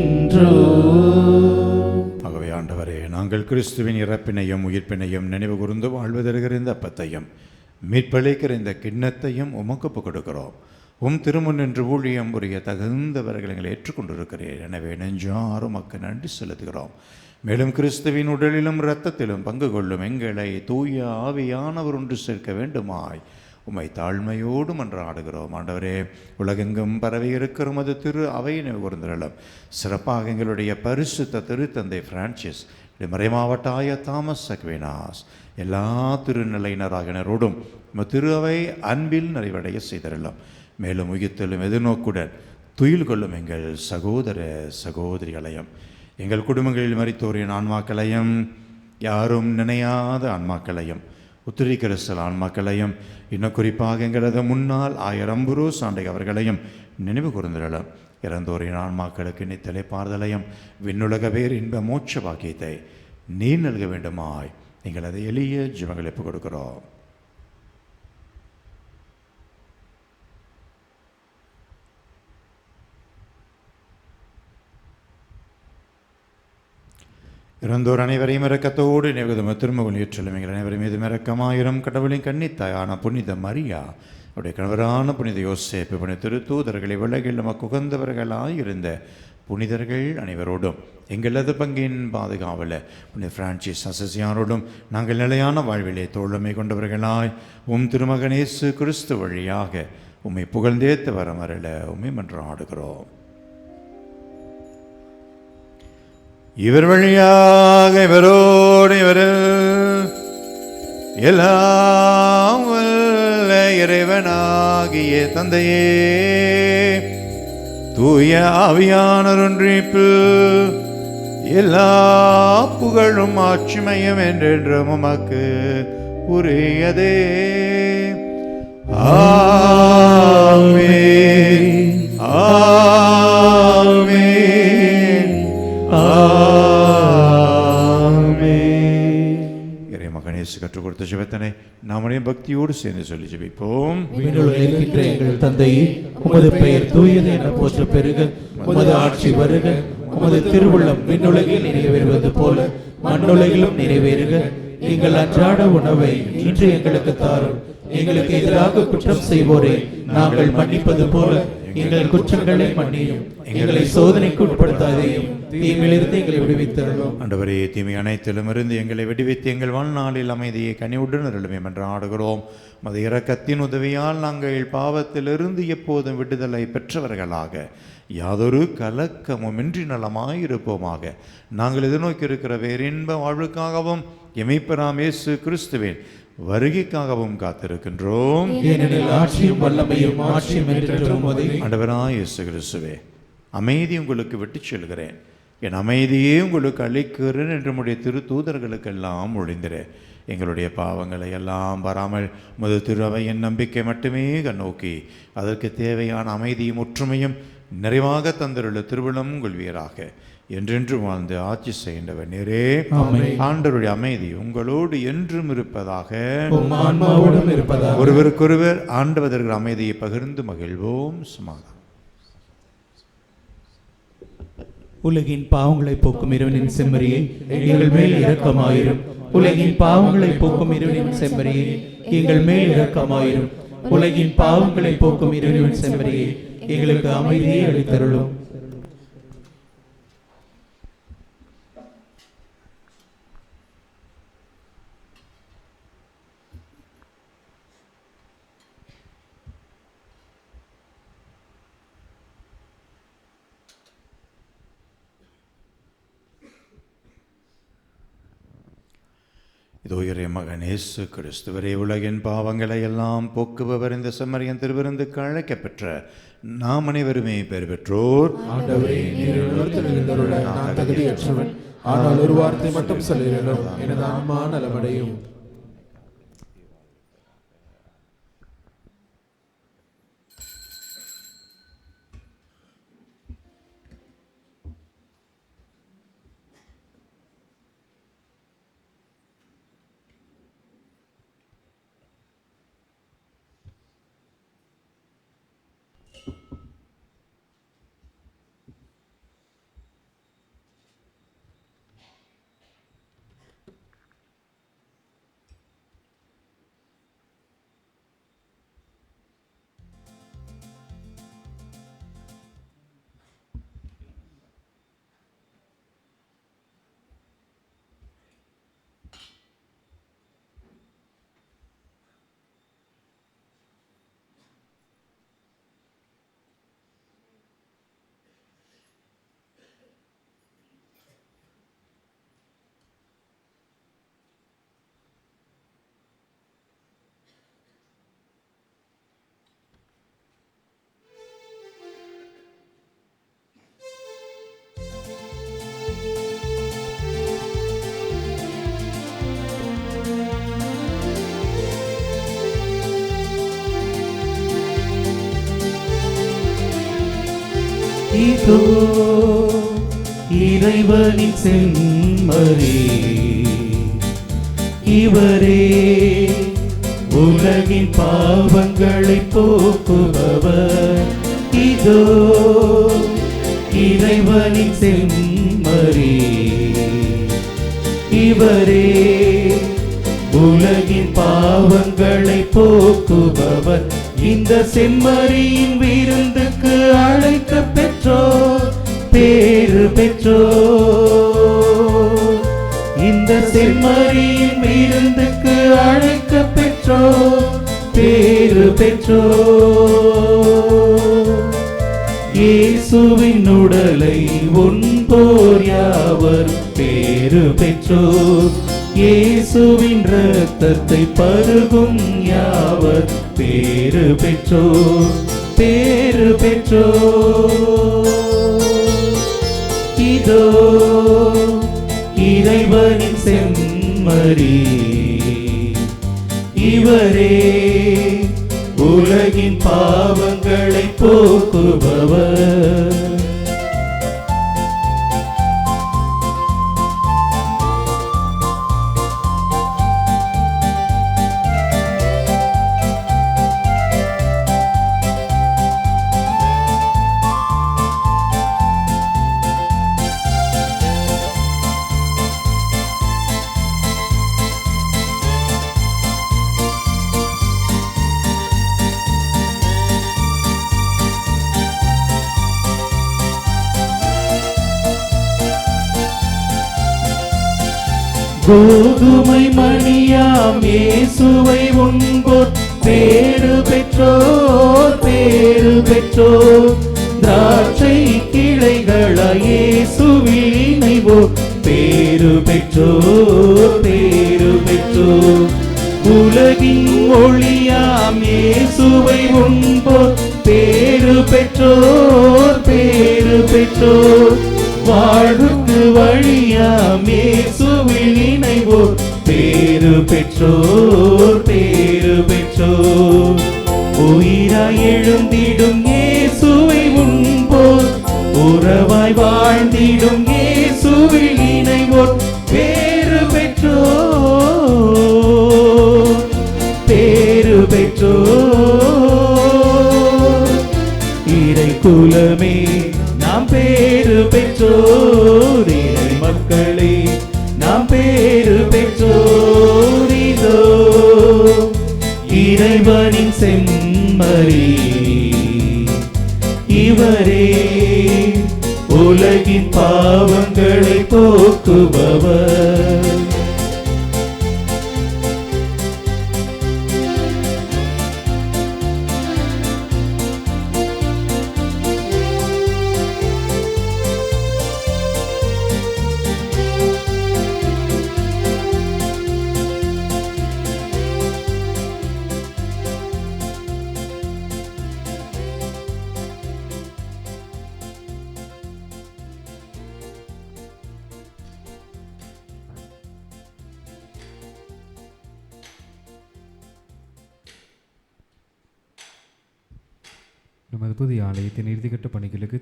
ஆகவே ஆண்டவரே, நாங்கள் கிறிஸ்துவின் இறப்பினையும் உயிர்ப்பினையும் நினைவு கூர்ந்து வாழ்வதற்கிற இந்த அப்பத்தையும் மீட்பளிக்கிற இந்த கிண்ணத்தையும் உமக்கு ஒப்புக் கொடுக்கிறோம். உம் திருமுன் என்று ஊழியம் புரிய தகுந்தவர்கள் எங்களை ஏற்றுக்கொண்டிருக்கிறேன். எனவே நெஞ்சாரும் உமக்கு நன்றி செலுத்துகிறோம். மேலும் கிறிஸ்துவின் உடலிலும் இரத்தத்திலும் பங்கு கொள்ளும் எங்களை தூய ஆவியானவர் ஒன்று சேர்க்க வேண்டுமாய் உம்மை தாழ்மையோடு மன்றாடுகிறோம். ஆண்டவரே, உலகெங்கும் பரவி இருக்கிற அது திரு அவை நிகழ்ந்தரலும் சிறப்பாக எங்களுடைய பரிசுத்த திருத்தந்தை பிரான்சிஸ், மறைமாவட்ட ஆய தாமஸ் அக்வினாஸ், எல்லா திருநிலையினராகினரோடும் திரு அவை அன்பில் நிறைவடைய செய்தரலாம். மேலும் உயிர்த்தலும் எதிர்நோக்குடன் துயில் கொள்ளும் எங்கள் சகோதர சகோதரிகளையும், எங்கள் குடும்பங்களில் மரித்தோரின் ஆன்மாக்களையும், யாரும் நினையாத ஆன்மாக்களையும், உத்திரிக்கரசல் ஆன்மாக்களையும், இன்னும் குறிப்பாக எங்களது முன்னாள் 1000 புரூஸ் ஆண்டை அவர்களையும் நினைவு கூர்ந்திடலாம். இறந்தோரின் ஆன்மாக்களுக்கு நித்தலை பார்தலையும் விண்ணுலக பேர் இன்ப மோட்ச பாக்கியத்தை நீ நல்க வேண்டுமாய் எங்களது எளிய ஜெபங்களை ஒப்புக் கொடுக்கிறோம். இறந்தோர் அனைவரையும் இரக்கத்தோடு நினைவுதம திருமகள் ஏற்றலும் எங்கள் அனைவரும் மீது இரக்கமாயிரம். கடவுளின் கன்னித்தாயான புனித மரியா, அவருடைய கணவரான புனித யோசேப்பு, புனித திருத்தூதர்களை உலகில் நமக்கு உகந்தவர்களாயிருந்த புனிதர்கள் அனைவரோடும், எங்களது பங்கின் பாதுகாவல புனித பிரான்சிஸ் அசசியாரோடும் நாங்கள் நிலையான வாழ்விலே தோழமை கொண்டவர்களாய் உம் திருமகனேசு கிறிஸ்து வழியாக உம்மை புகழ்ந்தேத்து வரமரல உம்மை மன்றாடுகிறோம். இவர் வழியாக இவரோடு இவரில் எல்லாம் வல்ல இறைவனாகிய தந்தையே, தூய ஆவியானவர் ஒன்றிப்பில் எல்லா புகழும் ஆட்சிமையும் என்றென்றும் உமக்கு உரியதே. ஆமென், ஆமென், ஆமென். இறைமகனேசு கற்றுக் கொடுத்த ஜெபத்தினை நாமளே பக்தியோடு சேர்ந்து சொல்லி ஜெபிப்போம். எங்கள் தந்தையே, உமது பெயர் தூயது என போற்ற பெருக, உமது ஆட்சி வருக, உமது திருவுள்ளம் விண்ணுலகில் நிறைவேறுவது போல மண்ணுலகிலும் நிறைவேறுக. எங்கள் அன்றாட உணவை இன்று எங்களுக்கு தாரும். எங்களுக்கு எதிராக குற்றம் செய்வோரை நாங்கள் மன்னிப்பது போல எங்கள் குற்றங்களை மன்னியும். எங்களை சோதனைக்கு உட்படுத்தாதேயும், தீமையிலிருந்து எங்களை விடுவித்தருளும். ஆண்டவரே, தீமை அனைத்திலும் இருந்து எங்களை விடுவித்து எங்கள் வாழ்நாளில் அமைதியை கனிவுடன் அருளுமே என்று ஆடுகிறோம். மது இரக்கத்தின் உதவியால் நாங்கள் பாவத்திலிருந்து எப்போதும் விடுதலை பெற்றவர்களாக யாதொரு கலக்கமுமின்றி நலமாயிருப்போமாக. நாங்கள் எதிர்நோக்கி இருக்கிற வேறின்ப வாழ்வுக்காகவும் எமைப்பெறாம் இயேசு கிறிஸ்துவின் வருகைக்காகவும் காத்திருக்கின்றோம். ஆட்சியும் வல்லமையும் ஆட்சியும் என்றென்றும் உமதே. ஆண்டவராய் இயேசு கிறிஸ்துவே, அமைதி உங்களுக்கு விட்டுச் செல்கிறேன், என் அமைதியே உங்களுக்கு அளிக்கிறேன் என்று நம்முடைய திருத்தூதர்களுக்கெல்லாம் ஒழிந்திர. எங்களுடைய பாவங்களை எல்லாம் வராமல் முது திருவையின் நம்பிக்கை மட்டுமே கண்ணோக்கி அதற்கு தேவையான அமைதியும் ஒற்றுமையும் நிறைவாக தந்திருள்ள திருவிழம் கொள்வீராக. என்றென்று வாழ்ந்து ஆட்சி செய்கின்றவர் நேரே. ஆண்டவருடைய அமைதி உங்களோடு என்றும் இருப்பதாக, ஒருவருக்கொருவர் ஆண்டவர்கள் அமைதியை பகிர்ந்து மகிழ்வோம். சமாதானம். உலகின் பாவங்களை போக்கும் இறைவனின் செம்மறியே எங்கள் மேல் இரக்கமாயிரும். உலகின் பாவங்களை போக்கும் இறைவனின் செம்மறியே எங்கள் மேல் இரக்கமாயிரும். உலகின் பாவங்களை போக்கும் இறைவனின் செம்மறியே எங்களுக்கு அமைதியை அளித்தருளும். இதோ இறை மகன் இயேசு கிறிஸ்துவரே, உலகின் பாவங்களை எல்லாம் போக்குபவர் இந்த செம்மறியின் திருவிருந்துக்கு அழைக்கப்பெற்ற நாம் அனைவருமே பெறு பெற்றோர். ஆண்டவரே, நீர் உலகத்தில் இருந்தருள நான் தகுதியற்றவன். ஆனால் ஒரு வார்த்தை மட்டும் சொல்லிடலும், எனது ஆன்மா நலமடையும். இதோ இறைவனின் செம்மறி, இவரே உலகின் பாவங்களை போக்குபவர். இதோ இறைவனின் செம்மறி, இவரே உலகின் பாவங்களை போக்குபவர். இந்த செம்மறியின் விருந்துக்கு அழைக்க பெற்றோர் பேறு பெற்றோர். இந்த செம்மறியின் விருந்துக்கு அழைக்க பெற்றோர் பேறு பெற்றோர். இயேசுவின் உடலை உண்போர் யாவர் பேறு பெற்றோர். இயேசுவின் இரத்தத்தை பருகும் யாவர் பேறு பெற்றோர் பேறு பெற்றோர். இதோ இறைவனின் செம்மறி, இவரே உலகின் பாவங்களை போக்குபவர். கோதுமை மணியாம் இயேசுவை உண்போர் பேறு பெற்றோர் பேறு பெற்றோர். திராட்சை கிளைகளாய் இயேசுவில் இணைவோர் பேறு பெற்றோர் பேறு பெற்றோர். உலகின் ஒளியாம் இயேசுவை உண்போர் பேறு பெற்றோர் பேறு பெற்றோர். வாழ்வுக்கு வழியாம் இயேசுவில் இணைவோர் பேறு பெற்றோர் பேறு பெற்றோர். உயிராய் எழுந்திடும் இயேசுவை உண்போர் உறவாய் வாழ்ந்திடும் இயேசுவில் இணைவோர் பேறு பெற்றோர் பேறு பெற்றோர். இறை குலமே நாம் பேரு பெற்றோர் இறை மக்களே, நாம் பேரு பெற்றோர். இதோ இறைவனின் செம்மறி, இவரே உலகின் பாவங்களை போக்குபவர். நமது புதிய ஆலயத்தின் இறுதிக்கட்ட பணிகளுக்கு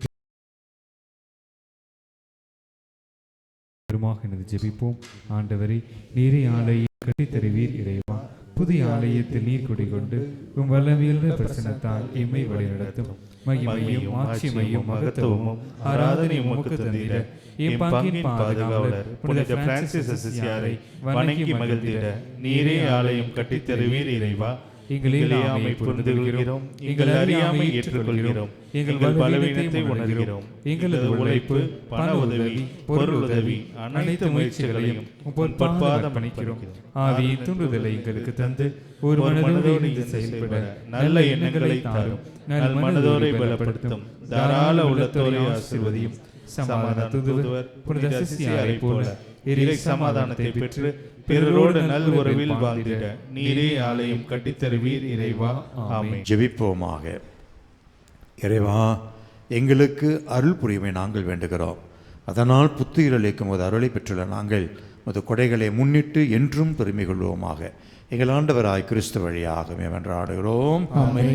எனது ஜெபிப்போம். ஆண்டவரே, நீரே ஆலயம் கட்டித் தருவீர் இறைவா. புதிய ஆலயத்தில் நீர் குடிகொண்டு வல்லமையுள்ள பிரசனத்தால் எம்மை வழிநடத்தும். மகிமையும் ஆட்சிமையும் மகத்துவமும் ஆராதனையும் உமக்கு தந்திட எம் பங்கின் பாதுகாவலர் புனித பிரான்சிஸ் அசிசியாரை வணங்கி மகிழ்ந்திட நீரே ஆலயம் கட்டித் தருவீர் இறைவா. எங்கள் அறியாமை புரிந்து கொள்கிறோம், எங்கள் அறியாமை ஏற்றுக்கொள்கிறோம், எங்கள் பலவீனத்தை உணர்கிறோம். எங்களது உழைப்பு, பண உதவி, பொருள் உதவி, அனைத்து முயற்சிகளையும் பொற்பாதம் அளிக்கிறோம். ஆவியின் தூண்டுதலை எங்களுக்கு தந்து ஒரு மனதோடு செயல்பட நல்ல எண்ணங்களை தாரும். நல் மனதோரை பலப்படுத்தும். தாராள உள்ளத்தோரை ஆசீர்வதியும். சமாதான தூதுவர் புனித சிசியாரை போல இறை சமாதானத்தை பெற்று பிறரோடு நல் உறவில் வாழ்ந்திட நீரே ஆலயம் கட்டித்தருவீர் இறைவா. ஆமென். ஜெபிப்போமாக. இறைவா, எங்களுக்கு அருள் புரியுமை நாங்கள் வேண்டுகிறோம். அதனால் புத்துயிரளிக்கும் போது அருளை பெற்றுள்ள நாங்கள் மது கொடைகளை முன்னிட்டு என்றும் பெருமை கொள்வோமாக. எங்கள் ஆண்டவராய் கிறிஸ்து வழியாக வென்றாடுகிறோம்.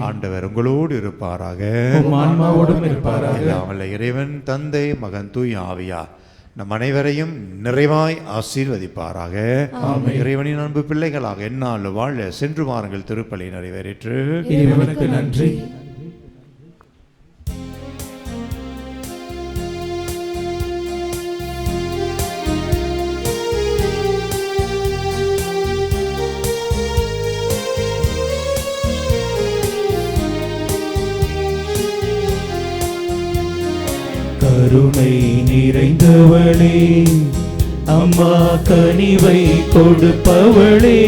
ஆண்டவர் உங்களோடு இருப்பாராக, ஆன்மாவோடும் இருப்பாராக. இறைவன் தந்தை, மகன், தூய் ஆவியா நம் அனைவரையும் நிறைவாய் ஆசீர்வதிப்பாராக. இறைவனின் அன்பு பிள்ளைகளாக என்னால் வாழ சென்று வாருங்கள். திருப்பலி நிறைவேறிற்று. இறைவனுக்கு நன்றி. கருணை நிறைந்தவளே, அம்மா கனிவை கொடுப்பவளே,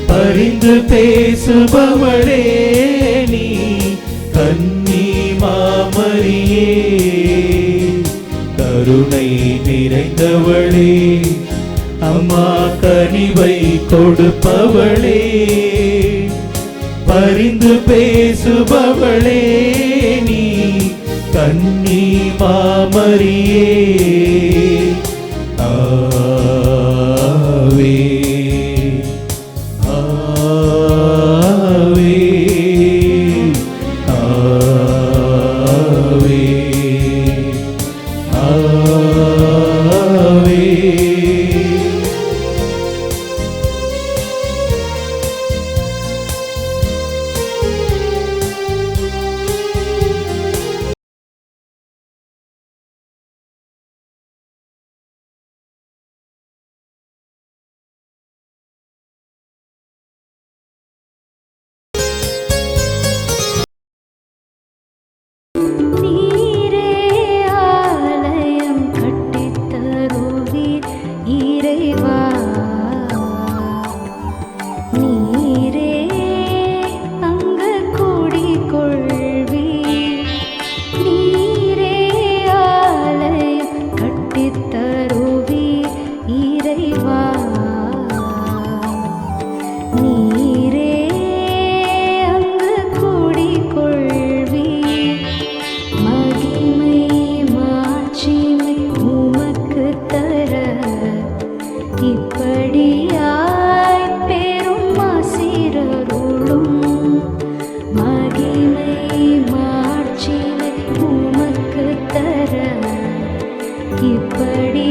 பரிந்து பேசுபவளே, நீ கன்னி மாமரியே. கருணை நிறைந்தவளே, அம்மா கனிவை கொடுப்பவளே, பரிந்து பேசுபவளே, நீ கன்னி மாமரியே. ஆவே ஆவே ஆவே ஆவே. இப்படி